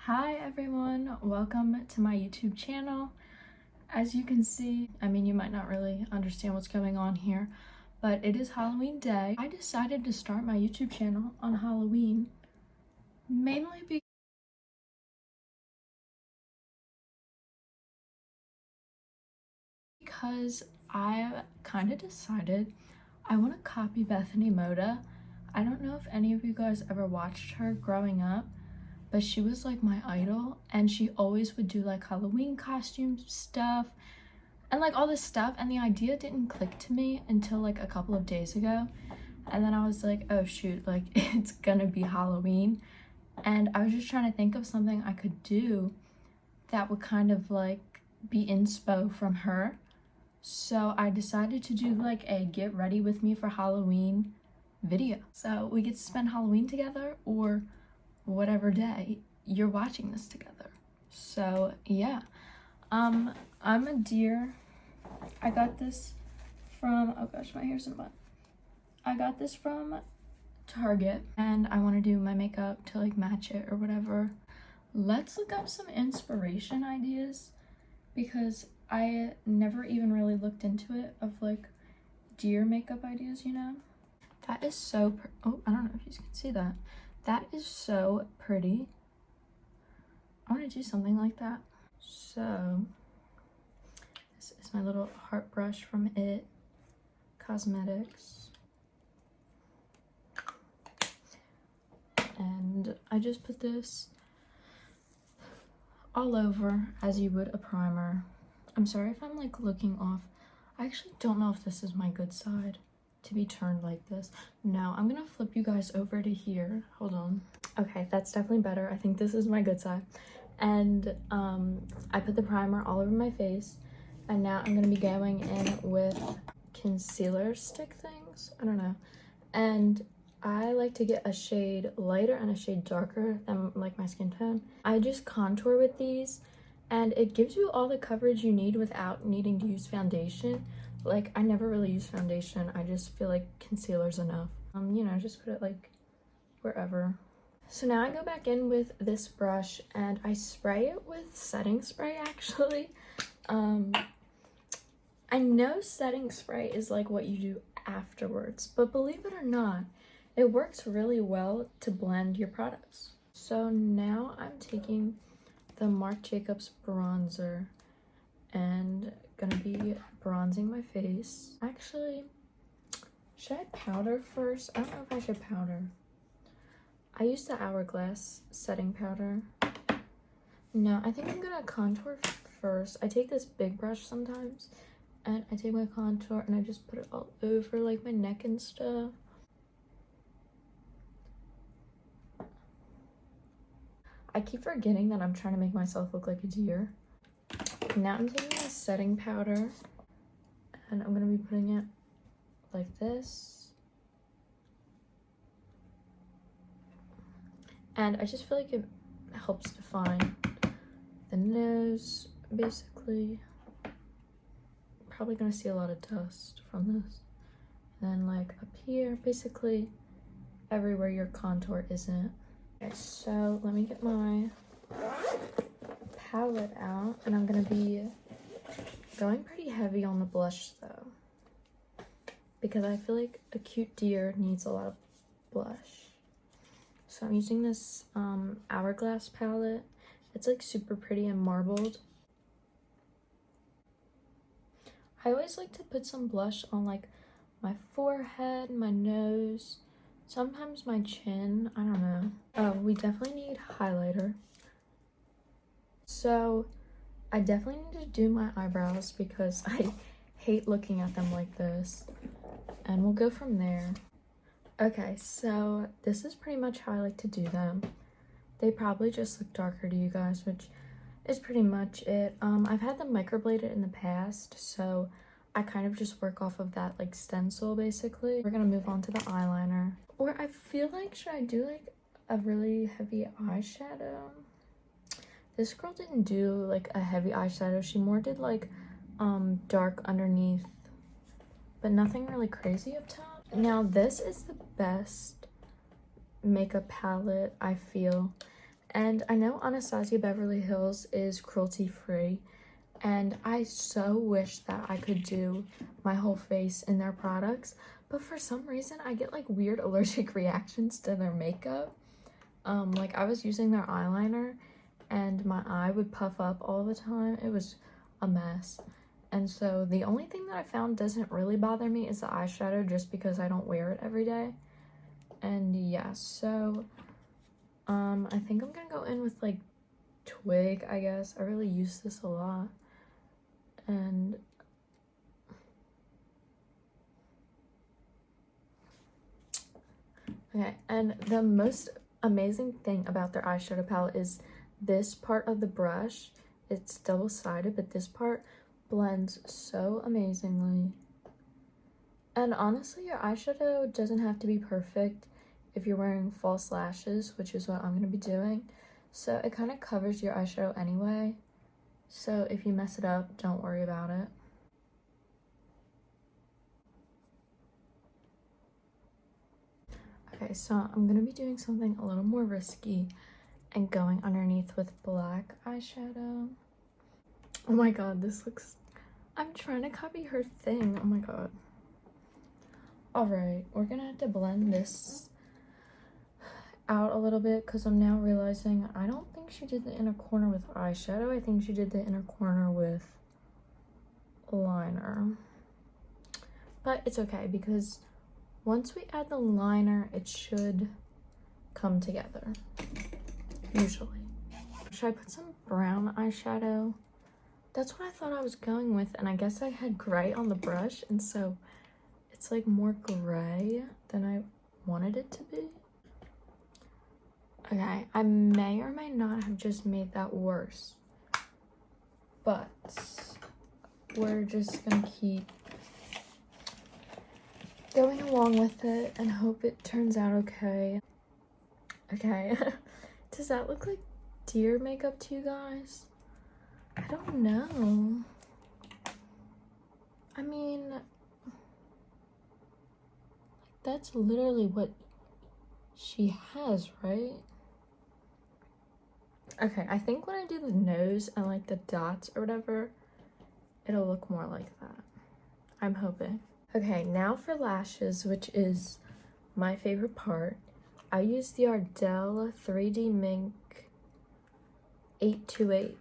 Hi everyone, welcome to my YouTube channel. As you can see, you might not really understand what's going on here, but it is Halloween day. I decided to start my YouTube channel on Halloween, mainly because I kind of decided I want to copy Bethany Moda. I don't know if any of you guys ever watched her growing up, but she was like my idol, and she always would do like Halloween costume stuff and like all this stuff, and the idea didn't click to me until like a couple of days ago. And then I was like, oh shoot, like it's gonna be Halloween, and I was just trying to think of something I could do that would kind of like be inspo from her. So I decided to do like a get ready with me for Halloween video, so we get to spend Halloween together, or whatever day you're watching this together. So yeah, I'm a deer. I got this from, oh gosh, my hair's in a bun. I got this from Target, and I want to do my makeup to like match it or whatever. Let's look up some inspiration ideas, because I never even really looked into it, of like deer makeup ideas, you know? That is so oh, I don't know if you can see that. That is so pretty. I want to do something like that. So this is my little heart brush from It Cosmetics. And I just put this all over as you would a primer. I'm sorry if I'm like looking off. I actually don't know if this is my good side to be turned like this. No, I'm gonna flip you guys over to here. Hold on. Okay, that's definitely better. I think this is my good side. And I put the primer all over my face, and now I'm gonna be going in with concealer stick things. I don't know. And I like to get a shade lighter and a shade darker than like my skin tone. I just contour with these, and it gives you all the coverage you need without needing to use foundation. Like, I never really use foundation. I just feel like concealer's enough. You know, just put it like wherever. So now I go back in with this brush, and I spray it with setting spray actually. I know setting spray is like what you do afterwards, but believe it or not, it works really well to blend your products. So now I'm taking the Marc Jacobs bronzer and gonna be bronzing my face. Actually, should I powder first? I don't know if I should powder. I use the Hourglass setting powder. No, I think I'm gonna contour first. I take this big brush sometimes, and I take my contour and I just put it all over like my neck and stuff. I keep forgetting that I'm trying to make myself look like a deer. Now I'm taking my setting powder, and I'm gonna be putting it like this. And I just feel like it helps define the nose, basically. Probably gonna see a lot of dust from this. And then like up here, basically everywhere your contour isn't. Okay, so let me get my palette out, and I'm gonna be going pretty heavy on the blush though, because I feel like a cute deer needs a lot of blush. So I'm using this Hourglass palette. It's like super pretty and marbled. I always like to put some blush on like my forehead, my nose, sometimes my chin. I don't know. Oh, we definitely need highlighter. So I definitely need to do my eyebrows because I hate looking at them like this. And we'll go from there. Okay, so this is pretty much how I like to do them. They probably just look darker to you guys, which is pretty much it. I've had them microbladed in the past, so I kind of just work off of that like stencil basically. We're gonna move on to the eyeliner. Or I feel like, should I do like a really heavy eyeshadow? This girl didn't do like a heavy eyeshadow. She more did like dark underneath, but nothing really crazy up top. Now this is the best makeup palette I feel, And I know Anastasia Beverly Hills is cruelty-free, and I so wish that I could do my whole face in their products, but for some reason I get like weird allergic reactions to their makeup. Like I was using their eyeliner and my eye would puff up all the time. It was a mess. And so the only thing that I found doesn't really bother me is the eyeshadow, just because I don't wear it every day. And yeah, so I think I'm gonna go in with like Twig, I guess. I really use this a lot. And okay, and the most amazing thing about their eyeshadow palette is this part of the brush. It's double-sided, but this part blends so amazingly. And honestly, your eyeshadow doesn't have to be perfect if you're wearing false lashes, which is what I'm going to be doing. So it kind of covers your eyeshadow anyway. So if you mess it up, don't worry about it. Okay, so I'm going to be doing something a little more risky and going underneath with black eyeshadow. Oh my god, this looks... I'm trying to copy her thing. Oh my god. Alright, we're gonna have to blend this out a little bit because I'm now realizing I don't think she did the inner corner with eyeshadow. I think she did the inner corner with liner. But it's okay because once we add the liner, it should come together. Usually. Should I put some brown eyeshadow? That's what I thought I was going with, and I guess I had gray on the brush, and so it's like more gray than I wanted it to be. Okay, I may or may not have just made that worse, but we're just gonna keep going along with it and hope it turns out okay. Okay, does that look like deer makeup to you guys? I don't know. I mean, that's literally what she has, right? Okay, I think when I do the nose and like the dots or whatever, it'll look more like that. I'm hoping. Okay, now for lashes, which is my favorite part. I use the Ardell 3D Mink 828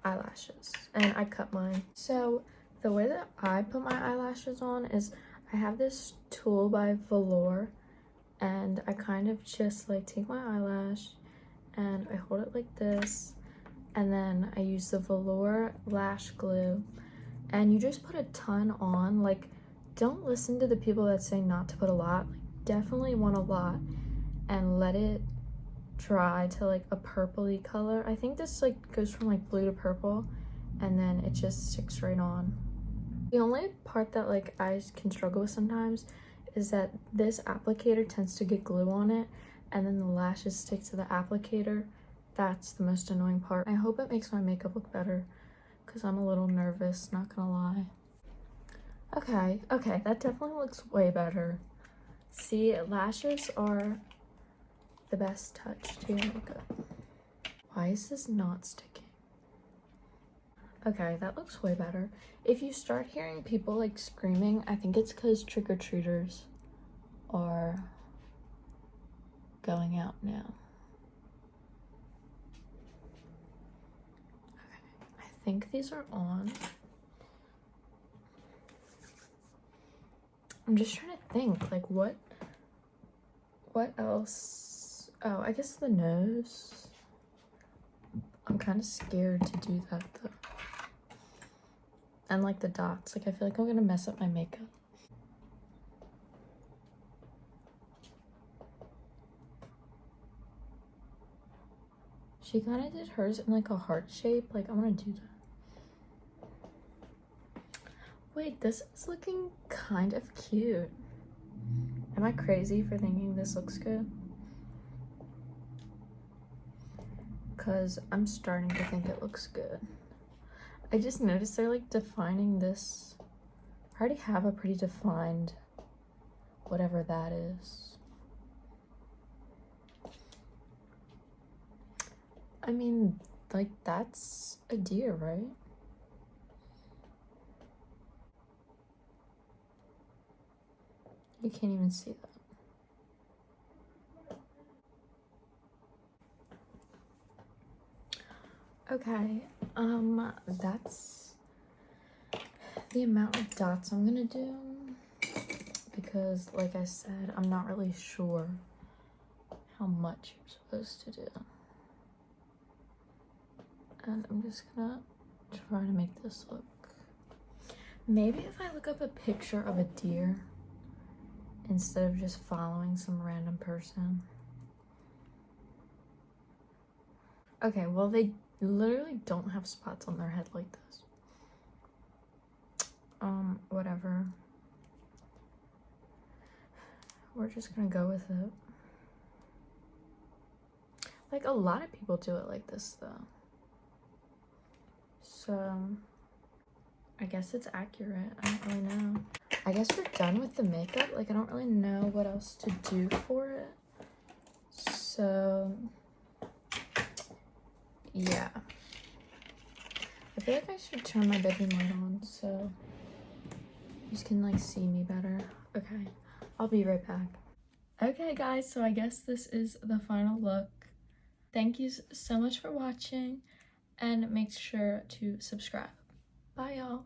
eyelashes, and I cut mine. So the way that I put my eyelashes on is I have this tool by Velour, and I kind of just like take my eyelash and I hold it like this, and then I use the Velour lash glue, and you just put a ton on. Like, don't listen to the people that say not to put a lot. Like, definitely want a lot, and let it dry to like a purpley color. I think this like goes from like blue to purple, and then it just sticks right on. The only part that like I can struggle with sometimes is that this applicator tends to get glue on it, and then the lashes stick to the applicator. That's the most annoying part. I hope it makes my makeup look better because I'm a little nervous, not gonna lie. Okay, that definitely looks way better. See, lashes are the best touch to your makeup. Why is this not sticking? Okay, that looks way better. If you start hearing people like screaming, I think it's because trick-or-treaters are going out now. Okay, I think these are on. I'm just trying to think, like what else? Oh, I guess the nose. I'm kind of scared to do that though. And like the dots, like I feel like I'm gonna mess up my makeup. She kind of did hers in like a heart shape. Like, I want to do that. Wait, this is looking kind of cute. Am I crazy for thinking this looks good? Because I'm starting to think it looks good. I just noticed they're like defining this. I already have a pretty defined whatever that is. I mean, like, that's a deer, right? You can't even see that. Okay, that's the amount of dots I'm gonna do, because like I said, I'm not really sure how much you're supposed to do. And I'm just gonna try to make this look. Maybe if I look up a picture of a deer instead of just following some random person. Okay, well, they literally don't have spots on their head like this. Whatever. We're just gonna go with it. Like, a lot of people do it like this, though. So, I guess it's accurate. I don't really know. I guess we're done with the makeup. Like, I don't really know what else to do for it. So, yeah. I feel like I should turn my bedroom light on so you can, like, see me better. Okay, I'll be right back. Okay, guys, so I guess this is the final look. Thank you so much for watching, and make sure to subscribe. Bye, y'all.